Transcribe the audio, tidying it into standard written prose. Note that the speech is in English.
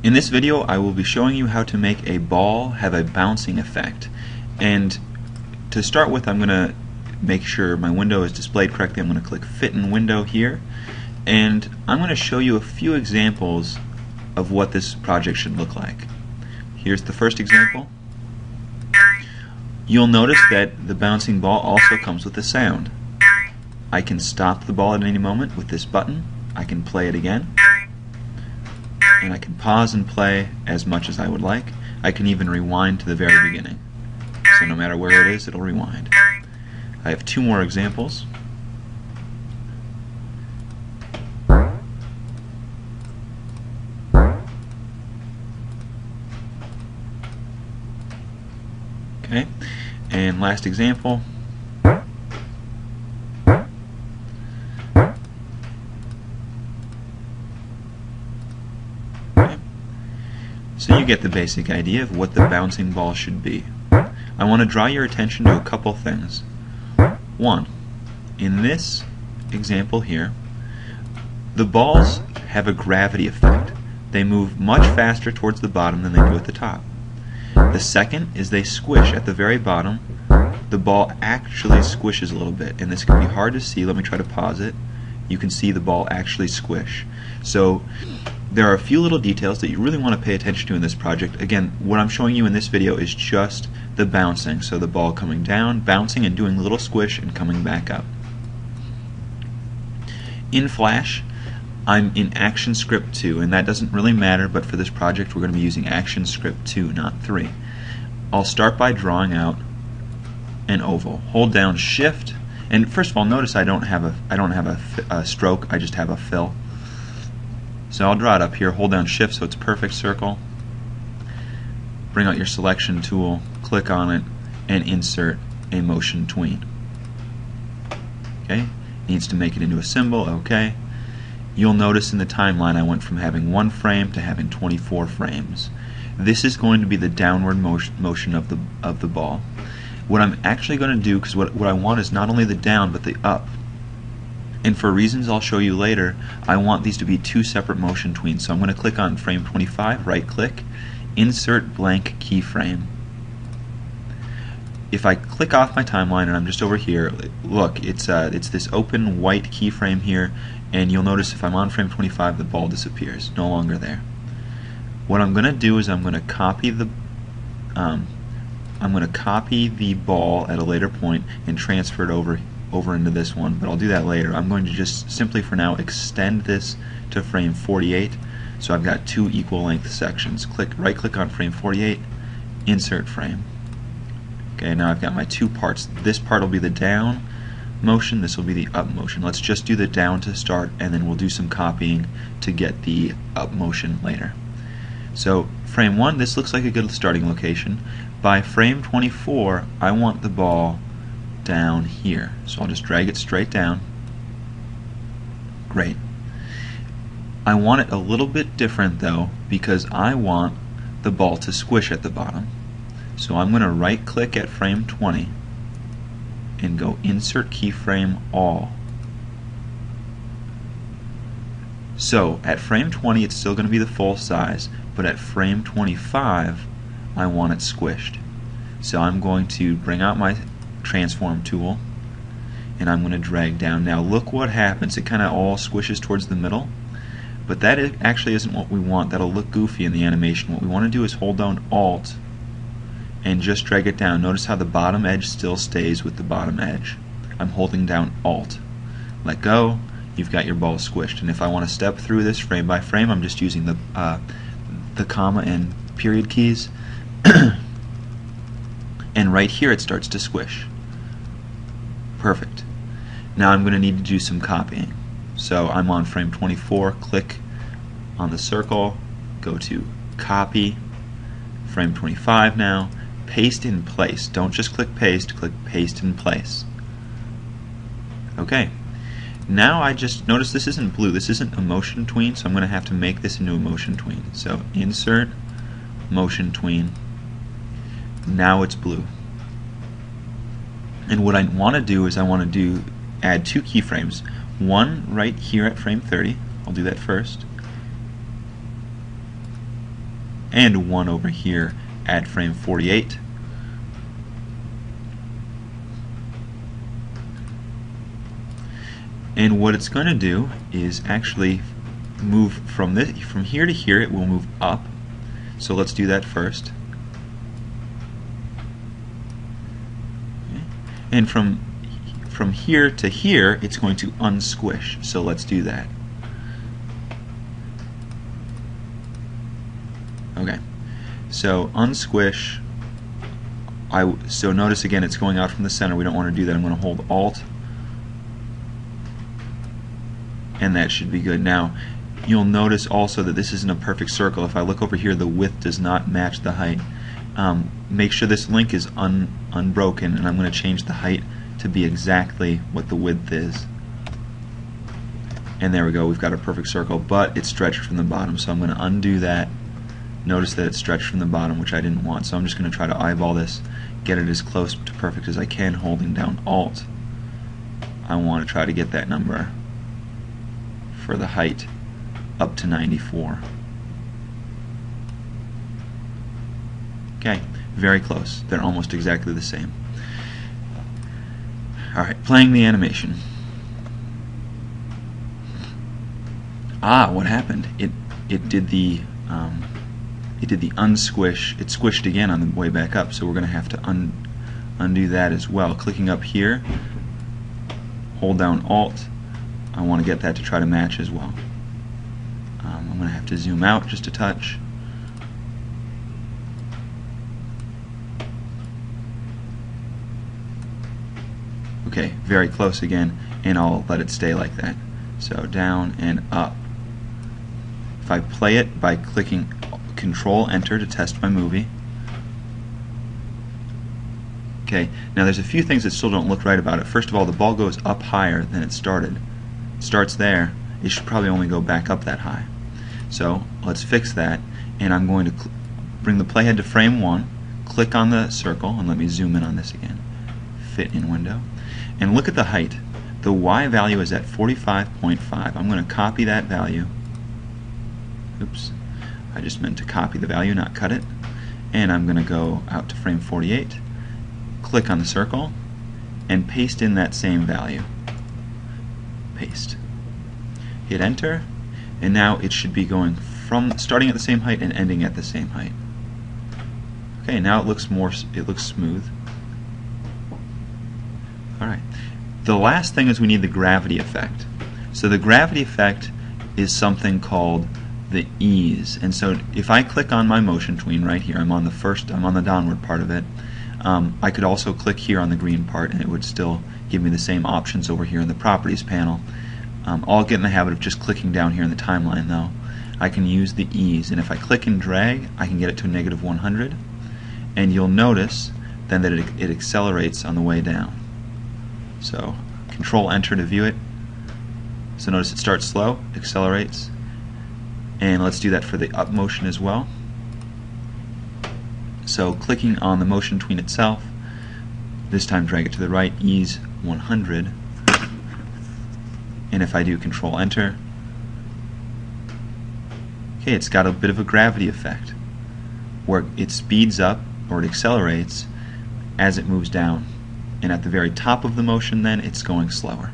In this video I will be showing you how to make a ball have a bouncing effect. And to start with, I'm going to make sure my window is displayed correctly. I'm going to click Fit in Window here, and I'm going to show you a few examples of what this project should look like. Here's the first example. You'll notice that the bouncing ball also comes with a sound. I can stop the ball at any moment with this button. I can play it again, and I can pause and play as much as I would like. I can even rewind to the very beginning. So no matter where it is, it'll rewind. I have two more examples. Okay, and last example. Okay. So you get the basic idea of what the bouncing ball should be. I want to draw your attention to a couple things. One, in this example here, the balls have a gravity effect. They move much faster towards the bottom than they do at the top. The second is they squish at the very bottom. The ball actually squishes a little bit, and this can be hard to see. Let me try to pause it. You can see the ball actually squish. So there are a few little details that you really want to pay attention to in this project. Again, what I'm showing you in this video is just the bouncing, so the ball coming down, bouncing and doing a little squish and coming back up. In Flash, I'm in ActionScript 2, and that doesn't really matter, but for this project we're going to be using ActionScript 2, not 3. I'll start by drawing out an oval. Hold down Shift, and first of all, notice I don't have a stroke, I just have a fill. So I'll draw it up here. Hold down Shift so it's a perfect circle. Bring out your selection tool, click on it, and insert a motion tween. Okay, needs to make it into a symbol. Okay. You'll notice in the timeline I went from having 1 frame to having 24 frames. This is going to be the downward motion of the ball. What I'm actually going to do, because what I want is not only the down but the up. And for reasons I'll show you later, I want these to be 2 separate motion tweens. So I'm going to click on frame 25, right click, insert blank keyframe. If I click off my timeline and I'm just over here, look, it's this open white keyframe here, and you'll notice if I'm on frame 25 the ball disappears, no longer there. What I'm going to do is I'm going to copy the ball at a later point and transfer it over into this one, but I'll do that later. I'm going to just simply for now extend this to frame 48, so I've got 2 equal length sections. Right click on frame 48, insert frame. Okay, now I've got my 2 parts. This part will be the down motion, this will be the up motion. Let's just do the down to start, and then we'll do some copying to get the up motion later. So frame 1, this looks like a good starting location. By frame 24 I want the ball down here, so I'll just drag it straight down. Great. I want it a little bit different though, because I want the ball to squish at the bottom. So I'm going to right click at frame 20 and go insert keyframe all. So at frame 20 it's still going to be the full size, but at frame 25 I want it squished. So I'm going to bring out my transform tool and I'm going to drag down. Now look what happens, it kind of all squishes towards the middle, but that actually isn't what we want. That'll look goofy in the animation. What we want to do is hold down Alt and just drag it down. Notice how the bottom edge still stays with the bottom edge. I'm holding down Alt. Let go, you've got your ball squished. And if I want to step through this frame by frame, I'm just using the comma and period keys. And right here it starts to squish. Perfect. Now I'm going to need to do some copying. So I'm on frame 24, click on the circle, go to copy, frame 25 now, paste in place. Don't just click paste in place. Okay. Now I just notice this isn't blue, this isn't a motion tween, so I'm going to have to make this into a motion tween. So insert motion tween. Now it's blue. And what I want to do is add 2 keyframes. One right here at frame 30. I'll do that first. and 1 over here at frame 48. And what it's going to do is actually move from here to here. It will move up. So let's do that first. Okay. And from here to here, it's going to unsquish. So let's do that. Okay. So unsquish. So notice again, it's going out from the center. We don't want to do that. I'm going to hold Alt. And that should be good. Now, you'll notice also that this isn't a perfect circle. If I look over here, the width does not match the height. Make sure this link is unbroken, and I'm going to change the height to be exactly what the width is. And there we go, we've got a perfect circle, but it's stretched from the bottom, so I'm going to undo that. Notice that it's stretched from the bottom, which I didn't want, so I'm just going to try to eyeball this, get it as close to perfect as I can, holding down Alt. I want to try to get that number for the height up to 94. Okay, very close. They're almost exactly the same. Alright, playing the animation. What happened? It did the unsquish. It squished again on the way back up, so we're going to have to undo that as well. Clicking up here, hold down Alt. I want to get that to try to match as well. I'm going to have to zoom out just a touch. Okay, very close again, and I'll let it stay like that. So down and up. If I play it by clicking Control Enter to test my movie. Okay, now there's a few things that still don't look right about it. First of all, the ball goes up higher than it started. It starts there. It should probably only go back up that high. So let's fix that, and I'm going to bring the playhead to frame 1, click on the circle, and let me zoom in on this again. Fit in window. And look at the height. The Y value is at 45.5. I'm going to copy that value. Oops. I just meant to copy the value, not cut it. And I'm going to go out to frame 48, click on the circle, and paste in that same value. Paste. Hit Enter, and now it should be going from starting at the same height and ending at the same height. Okay, now it looks smooth. Alright. The last thing is we need the gravity effect. So the gravity effect is something called the ease. And so if I click on my motion tween right here, I'm on the downward part of it. I could also click here on the green part, and it would still give me the same options over here in the properties panel. I'll get in the habit of just clicking down here in the timeline though. I can use the ease, and if I click and drag, I can get it to a -100, and you'll notice then that it accelerates on the way down. So Control Enter to view it. So notice it starts slow, accelerates, and let's do that for the up motion as well. So clicking on the motion tween itself, this time drag it to the right, ease 100, and if I do Control Enter, okay, it's got a bit of a gravity effect where it speeds up or it accelerates as it moves down, and at the very top of the motion then it's going slower.